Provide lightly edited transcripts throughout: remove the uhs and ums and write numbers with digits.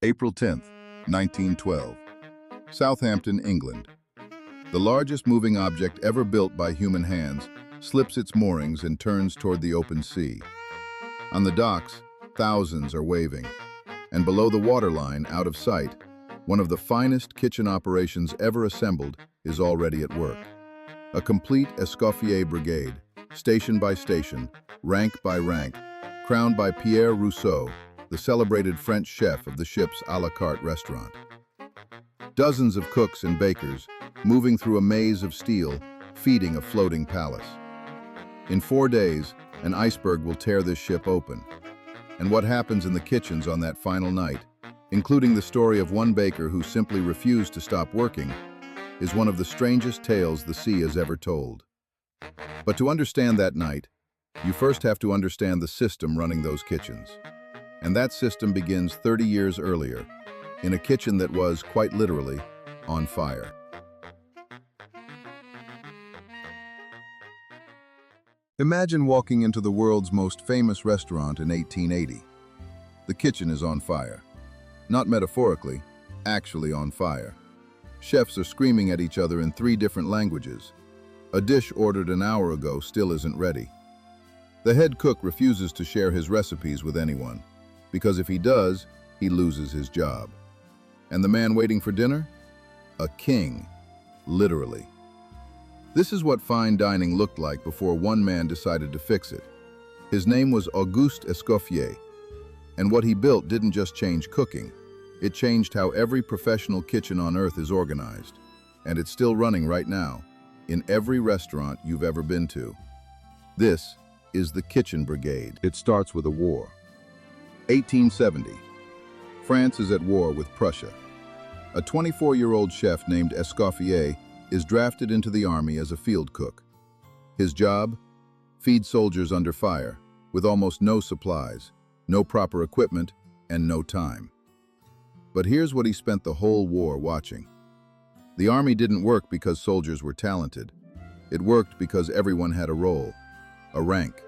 April 10th, 1912. Southampton, England. The largest moving object ever built by human hands slips its moorings and turns toward the open sea. On the docks, thousands are waving, and below the waterline, out of sight, one of the finest kitchen operations ever assembled is already at work. A complete Escoffier brigade, station by station, rank by rank, crowned by Pierre Rousseau, the celebrated French chef of the ship's a la carte restaurant. Dozens of cooks and bakers moving through a maze of steel, feeding a floating palace. In 4 days, an iceberg will tear this ship open. And what happens in the kitchens on that final night, including the story of one baker who simply refused to stop working, is one of the strangest tales the sea has ever told. But to understand that night, you first have to understand the system running those kitchens. And that system begins 30 years earlier, in a kitchen that was, quite literally, on fire. Imagine walking into the world's most famous restaurant in 1880. The kitchen is on fire. Not metaphorically, actually on fire. Chefs are screaming at each other in 3 different languages. A dish ordered an hour ago still isn't ready. The head cook refuses to share his recipes with anyone, because if he does, he loses his job. And the man waiting for dinner? A king, literally. This is what fine dining looked like before one man decided to fix it. His name was Auguste Escoffier, and what he built didn't just change cooking, it changed how every professional kitchen on earth is organized. And it's still running right now, in every restaurant you've ever been to. This is the Kitchen Brigade. It starts with a war. 1870. France is at war with Prussia. A 24-year-old chef named Escoffier is drafted into the army as a field cook. His job? Feed soldiers under fire, with almost no supplies, no proper equipment, and no time. But here's what he spent the whole war watching. The army didn't work because soldiers were talented. It worked because everyone had a role, a rank,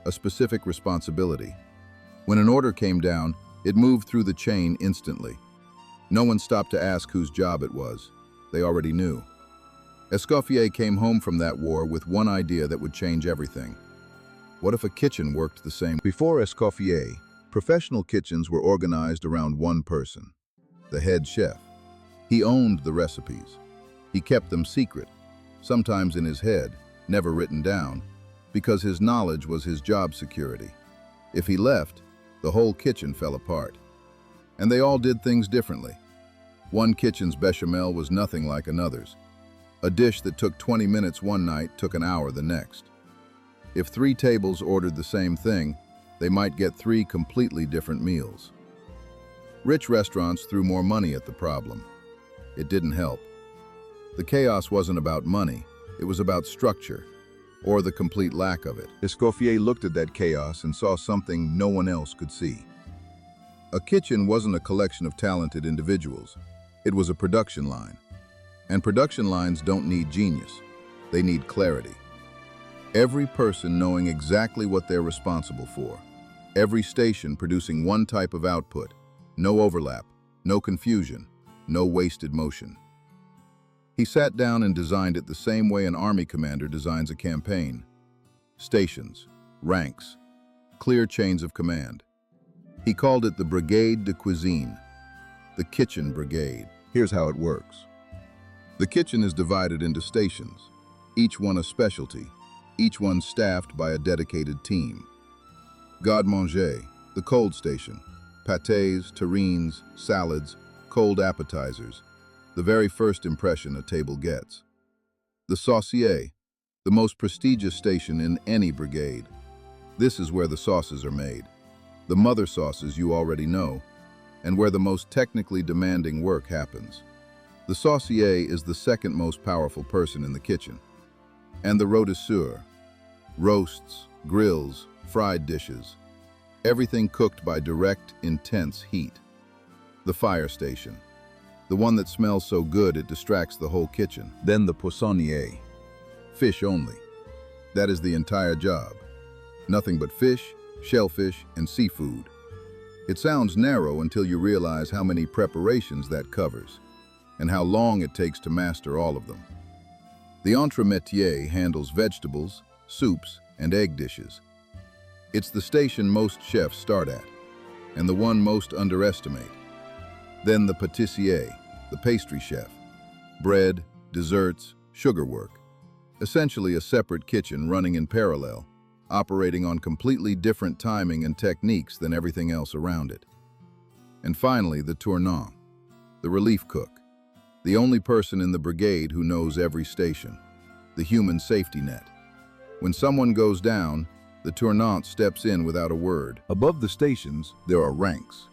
a specific responsibility. When an order came down, it moved through the chain instantly. No one stopped to ask whose job it was. They already knew. Escoffier came home from that war with one idea that would change everything. What if a kitchen worked the same? Before Escoffier, professional kitchens were organized around one person, the head chef. He owned the recipes. He kept them secret, sometimes in his head, never written down, because his knowledge was his job security. If he left, the whole kitchen fell apart. And they all did things differently. One kitchen's bechamel was nothing like another's. A dish that took 20 minutes one night took an hour the next. If 3 tables ordered the same thing, they might get 3 completely different meals. Rich restaurants threw more money at the problem. It didn't help. The chaos wasn't about money, it was about structure, or the complete lack of it. Escoffier looked at that chaos and saw something no one else could see. A kitchen wasn't a collection of talented individuals. It was a production line. And production lines don't need genius. They need clarity. Every person knowing exactly what they're responsible for. Every station producing one type of output. No overlap, no confusion, no wasted motion. He sat down and designed it the same way an army commander designs a campaign. Stations, ranks, clear chains of command. He called it the Brigade de Cuisine, the Kitchen Brigade. Here's how it works. The kitchen is divided into stations, each one a specialty, each one staffed by a dedicated team. Garde Manger, the cold station, pâtés, terrines, salads, cold appetizers, the very first impression a table gets. The Saucier, the most prestigious station in any brigade. This is where the sauces are made, the mother sauces you already know, and where the most technically demanding work happens. The Saucier is the second most powerful person in the kitchen. And the Rotisseur, roasts, grills, fried dishes, everything cooked by direct, intense heat. The fire station, the one that smells so good it distracts the whole kitchen. Then the Poissonnier, fish only. That is the entire job. Nothing but fish, shellfish, and seafood. It sounds narrow until you realize how many preparations that covers, and how long it takes to master all of them. The entremetier handles vegetables, soups, and egg dishes. It's the station most chefs start at, and the one most underestimate. Then the patissier, the pastry chef. Bread, desserts, sugar work. Essentially a separate kitchen running in parallel, operating on completely different timing and techniques than everything else around it. And finally, the tournant, the relief cook, the only person in the brigade who knows every station, the human safety net. When someone goes down, the tournant steps in without a word. Above the stations, there are ranks.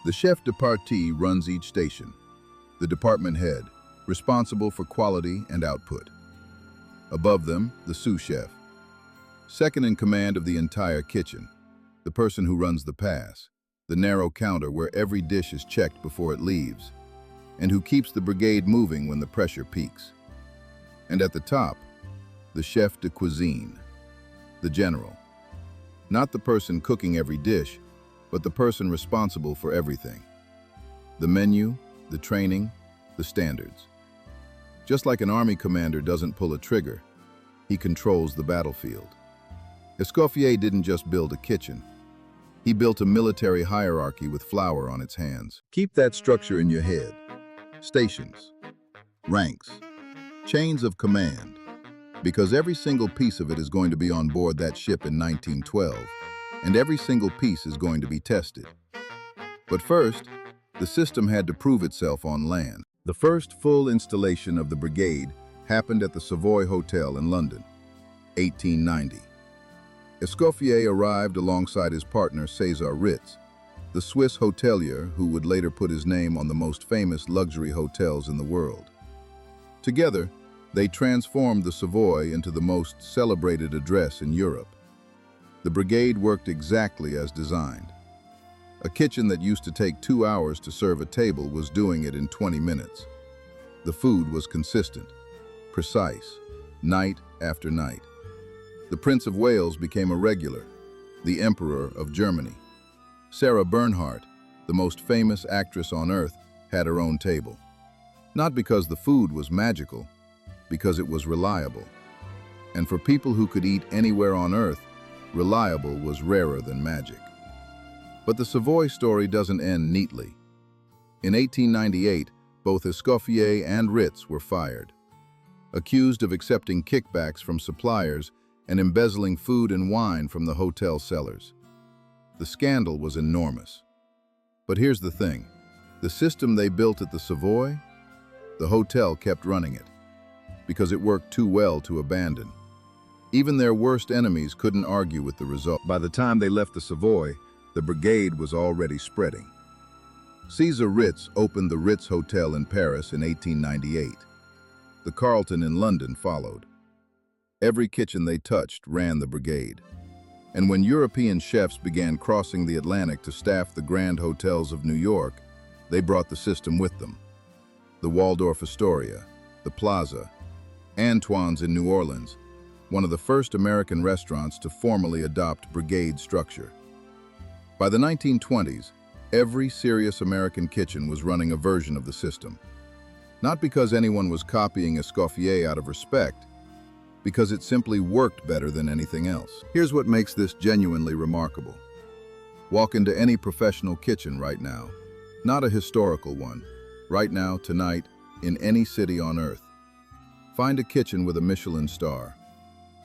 The chef de partie runs each station, the department head, responsible for quality and output. Above them, the sous chef, second in command of the entire kitchen, the person who runs the pass, the narrow counter where every dish is checked before it leaves, and who keeps the brigade moving when the pressure peaks. And at the top, the chef de cuisine, the general. Not the person cooking every dish, but the person responsible for everything. The menu, the training, the standards. Just like an army commander doesn't pull a trigger, he controls the battlefield. Escoffier didn't just build a kitchen. He built a military hierarchy with flour on its hands. Keep that structure in your head. Stations, ranks, chains of command, because every single piece of it is going to be on board that ship in 1912, and every single piece is going to be tested. But first, the system had to prove itself on land. The first full installation of the brigade happened at the Savoy Hotel in London, 1890. Escoffier arrived alongside his partner César Ritz, the Swiss hotelier who would later put his name on the most famous luxury hotels in the world. Together, they transformed the Savoy into the most celebrated address in Europe. The brigade worked exactly as designed. A kitchen that used to take 2 hours to serve a table was doing it in 20 minutes. The food was consistent, precise, night after night. The Prince of Wales became a regular, the Emperor of Germany. Sarah Bernhardt, the most famous actress on earth, had her own table. Not because the food was magical, because it was reliable. And for people who could eat anywhere on earth, reliable was rarer than magic. But the Savoy story doesn't end neatly. In 1898, both Escoffier and Ritz were fired, accused of accepting kickbacks from suppliers and embezzling food and wine from the hotel cellars. The scandal was enormous. But here's the thing. The system they built at the Savoy, the hotel kept running it, because it worked too well to abandon. Even their worst enemies couldn't argue with the result. By the time they left the Savoy, the brigade was already spreading. César Ritz opened the Ritz Hotel in Paris in 1898. The Carlton in London followed. Every kitchen they touched ran the brigade. And when European chefs began crossing the Atlantic to staff the grand hotels of New York, they brought the system with them. The Waldorf Astoria, the Plaza, Antoine's in New Orleans, one of the first American restaurants to formally adopt brigade structure. By the 1920s, every serious American kitchen was running a version of the system. Not because anyone was copying Escoffier out of respect, because it simply worked better than anything else. Here's what makes this genuinely remarkable. Walk into any professional kitchen right now, not a historical one, right now, tonight, in any city on earth. Find a kitchen with a Michelin star,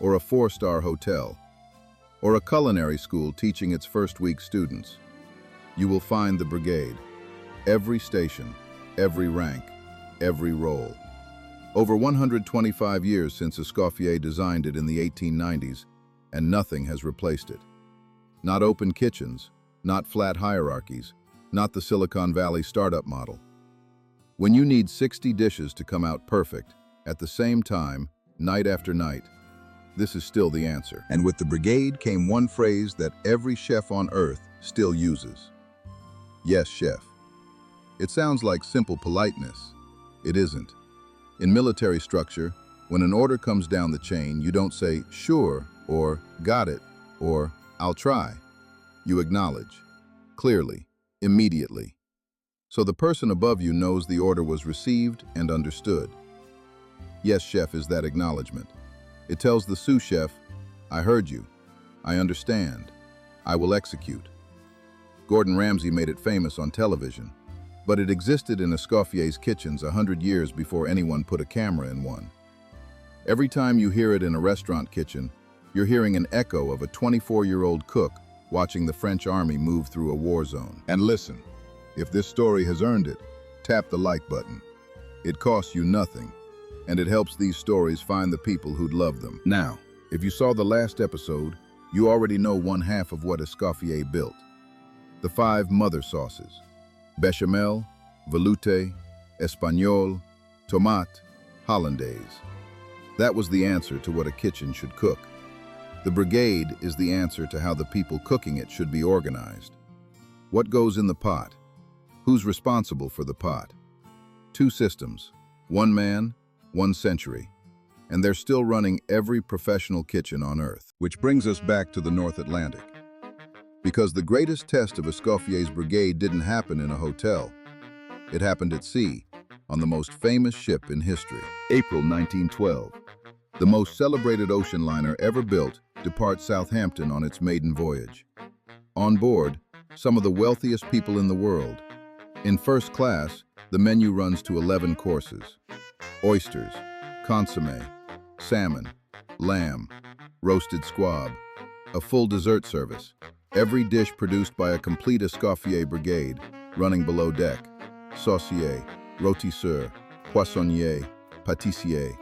or a 4-star hotel, or a culinary school teaching its first-week students. You will find the brigade. Every station, every rank, every role. Over 125 years since Escoffier designed it in the 1890s, and nothing has replaced it. Not open kitchens, not flat hierarchies, not the Silicon Valley startup model. When you need 60 dishes to come out perfect, at the same time, night after night, this is still the answer. And with the brigade came one phrase that every chef on earth still uses. Yes, chef. It sounds like simple politeness. It isn't. In military structure, when an order comes down the chain, you don't say, sure, or got it, or I'll try. You acknowledge. clearly, immediately. So the person above you knows the order was received and understood. Yes, chef is that acknowledgement. It tells the sous chef, I heard you, I understand, I will execute. Gordon Ramsay made it famous on television, but it existed in Escoffier's kitchens 100 years before anyone put a camera in one. Every time you hear it in a restaurant kitchen, you're hearing an echo of a 24-year-old cook watching the French army move through a war zone. And listen, if this story has earned it, tap the like button. It costs you nothing, and it helps these stories find the people who'd love them. Now, if you saw the last episode, you already know one half of what Escoffier built. The 5 mother sauces: Bechamel, Velouté, Espagnole, Tomate, Hollandaise. That was the answer to what a kitchen should cook. The Brigade is the answer to how the people cooking it should be organized. What goes in the pot? Who's responsible for the pot? 2 systems, 1 man, 1 century. And they're still running every professional kitchen on Earth. Which brings us back to the North Atlantic. Because the greatest test of Escoffier's Brigade didn't happen in a hotel. It happened at sea, on the most famous ship in history. April 1912. The most celebrated ocean liner ever built departs Southampton on its maiden voyage. On board, some of the wealthiest people in the world. In first class, the menu runs to 11 courses. Oysters, consommé, salmon, lamb, roasted squab, a full dessert service. Every dish produced by a complete Escoffier brigade, running below deck. Saucier, Rotisseur, Poissonnier, Patissier.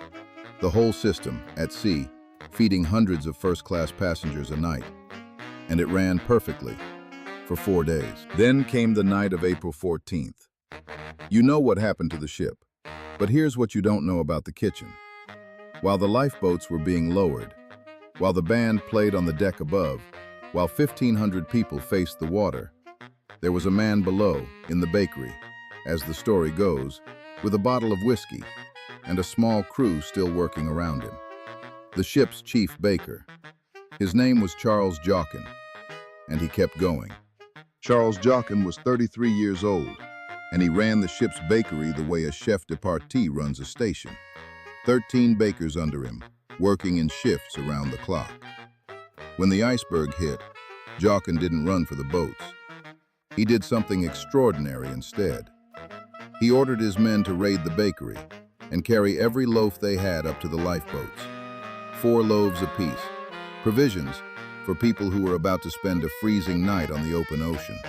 The whole system, at sea, feeding hundreds of first-class passengers a night. And it ran perfectly, for 4 days. Then came the night of April 14th. You know what happened to the ship, but here's what you don't know about the kitchen. While the lifeboats were being lowered, while the band played on the deck above, while 1,500 people faced the water, there was a man below, in the bakery, as the story goes, with a bottle of whiskey, and a small crew still working around him. The ship's chief baker. His name was Charles Jockin, and he kept going. Charles Jockin was 33 years old, and he ran the ship's bakery the way a chef de partie runs a station. 13 bakers under him, working in shifts around the clock. When the iceberg hit, Jockin didn't run for the boats. He did something extraordinary instead. He ordered his men to raid the bakery and carry every loaf they had up to the lifeboats. 4 loaves apiece, provisions for people who were about to spend a freezing night on the open ocean.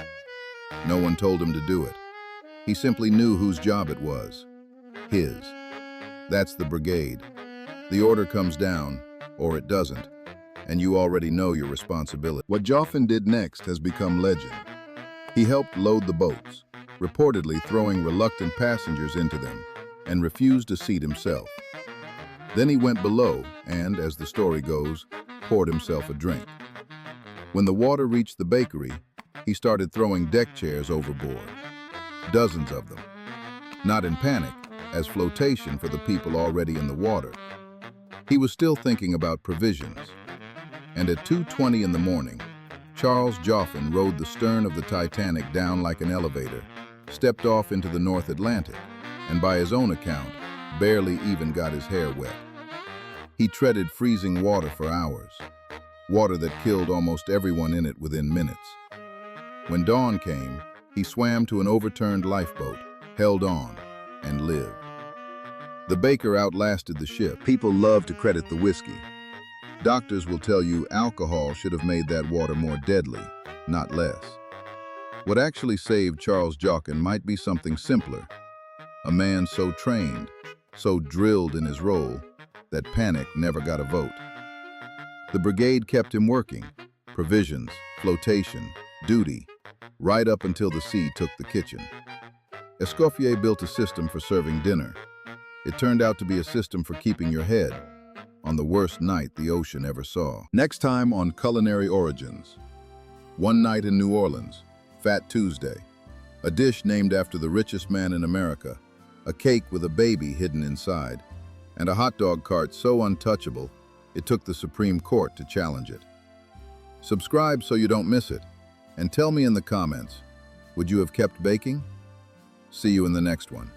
No one told him to do it. He simply knew whose job it was. His. That's the brigade. The order comes down, or it doesn't, and you already know your responsibility. What Joffin did next has become legend. He helped load the boats, reportedly throwing reluctant passengers into them, and refused a seat himself. Then he went below and, as the story goes, poured himself a drink. When the water reached the bakery, he started throwing deck chairs overboard. Dozens of them. Not in panic, as flotation for the people already in the water. He was still thinking about provisions. And at 2:20 in the morning, Charles Joffin rode the stern of the Titanic down like an elevator, stepped off into the North Atlantic, and by his own account, barely even got his hair wet. He treaded freezing water for hours, water that killed almost everyone in it within minutes. When dawn came, he swam to an overturned lifeboat, held on, and lived. The baker outlasted the ship. People love to credit the whiskey. Doctors will tell you alcohol should have made that water more deadly, not less. What actually saved Charles Jockin might be something simpler. A man so trained, so drilled in his role, that panic never got a vote. The brigade kept him working, provisions, flotation, duty, right up until the sea took the kitchen. Escoffier built a system for serving dinner. It turned out to be a system for keeping your head on the worst night the ocean ever saw. Next time on Culinary Origins. One night in New Orleans, Fat Tuesday, a dish named after the richest man in America, a cake with a baby hidden inside, and a hot dog cart so untouchable, it took the Supreme Court to challenge it. Subscribe so you don't miss it, And tell me in the comments, would you have kept baking? See you in the next one.